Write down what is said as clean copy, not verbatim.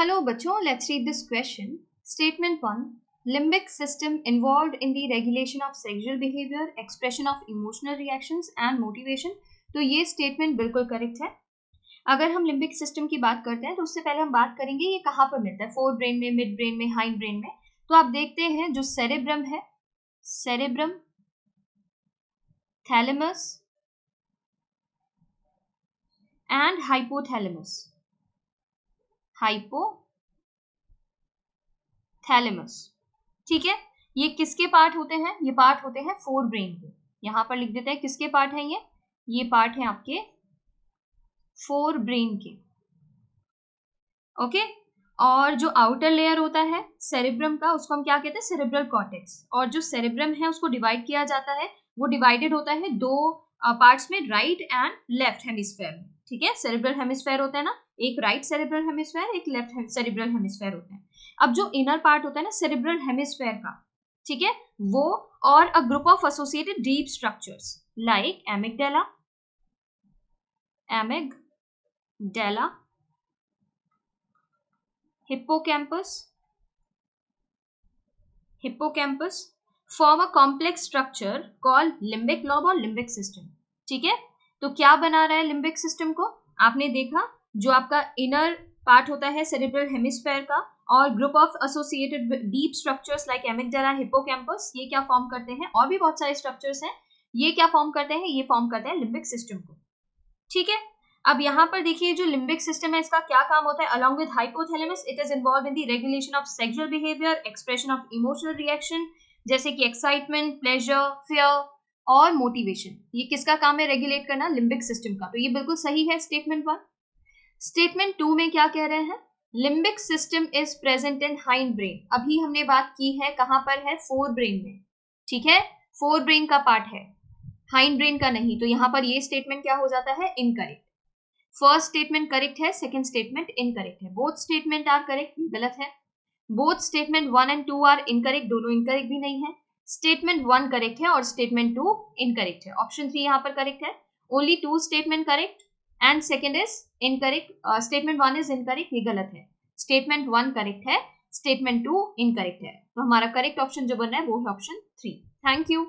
Hello बच्चों, let's read this question. Statement 1. Limbic system involved in the regulation of sexual behavior, expression of emotional reactions and motivation. तो ये statement बिल्कुल correct है. अगर हम limbic system की बात करते हैं तो उससे पहले हम बात करेंगे ये कहाँ पर मिलता है, फोर ब्रेन में, मिड ब्रेन में, हाइंड ब्रेन में. तो आप देखते हैं जो सेरेब्रम है, cerebrum, thalamus and hypothalamus, hypothalamus. ठीक है, ये किसके पार्ट होते हैं? ये पार्ट होते हैं फोर ब्रेन के. यहां पर लिख देते हैं किसके पार्ट हैं ये पार्ट है आपके फोर ब्रेन के. ओके. और जो आउटर लेयर होता है सेरेब्रम का, उसको हम क्या कहते हैं? Cerebral cortex. और जो सेरेब्रम है उसको डिवाइड किया जाता है, वो डिवाइडेड होता है दो पार्ट्स में, राइट एंड लेफ्ट हेमिस्फेयर में. ठीक है, सेरेब्रल हेमिस्फेयर होता है ना, एक राइट सेरेब्रल हेमिस्फेयर, एक लेफ्ट सेरेब्रल हेमिस्फेयर होता है. अब जो इनर पार्ट होता है ना सेरेब्रल हेमिस्फेयर का, ठीक है, वो और a group of associated deep structures like amygdala, hippocampus form a complex structure called limbic lobe और लिम्बिक सिस्टम. ठीक है, तो क्या बना रहा है लिम्बिक सिस्टम को? आपने देखा जो आपका इनर पार्ट होता है सेरेब्रल हेमिस्फेयर का और group of associated deep structures like amygdala, hippocampus, ये क्या फॉर्म करते हैं? और भी बहुत सारे स्ट्रक्चर्स हैं, ये क्या फॉर्म करते हैं? ये फॉर्म करते हैं लिम्बिक सिस्टम को. ठीक है, अब यहाँ पर देखिए जो लिम्बिक सिस्टम है इसका क्या काम होता है? Along with hypothalamus it is involve in the regulation of sexual behaviour, expression of emotional reaction जैसे कि एक्साइटमेंट, प्लेजर, फियर और मोटिवेशन. ये किसका काम है रेगुलेट करना? लिम्बिक सिस्टम का. तो ये बिल्कुल सही है स्टेटमेंट 1. स्टेटमेंट 2 में क्या कह रहे हैं? Limbic system is present in hind brain. अभी हमने बात की है कहां पर है? फोर ब्रेन में. ठीक है, फोर ब्रेन का पार्ट है, हाइंड ब्रेन का नहीं. तो यहां पर ये स्टेटमेंट क्या हो जाता है? इनकरेक्ट. फर्स्ट स्टेटमेंट करेक्ट है, सेकंड स्टेटमेंट इनकरेक्ट है. बोथ स्टेटमेंट आर करेक्ट, गलत है. Both statement 1 and 2 are incorrect, दोनों इनकरेक्ट भी नहीं है. स्टेटमेंट 1 करेक्ट है और स्टेटमेंट 2 इनकरेक्ट है. ऑप्शन 3 यहाँ पर करेक्ट है. Only 2 statement correct and second is incorrect. Statement 1 is incorrect, ये गलत है. स्टेटमेंट 1 करेक्ट है, स्टेटमेंट 2 इनकरेक्ट है. तो हमारा करेक्ट ऑप्शन जो बन रहा है वो है ऑप्शन 3. Thank you.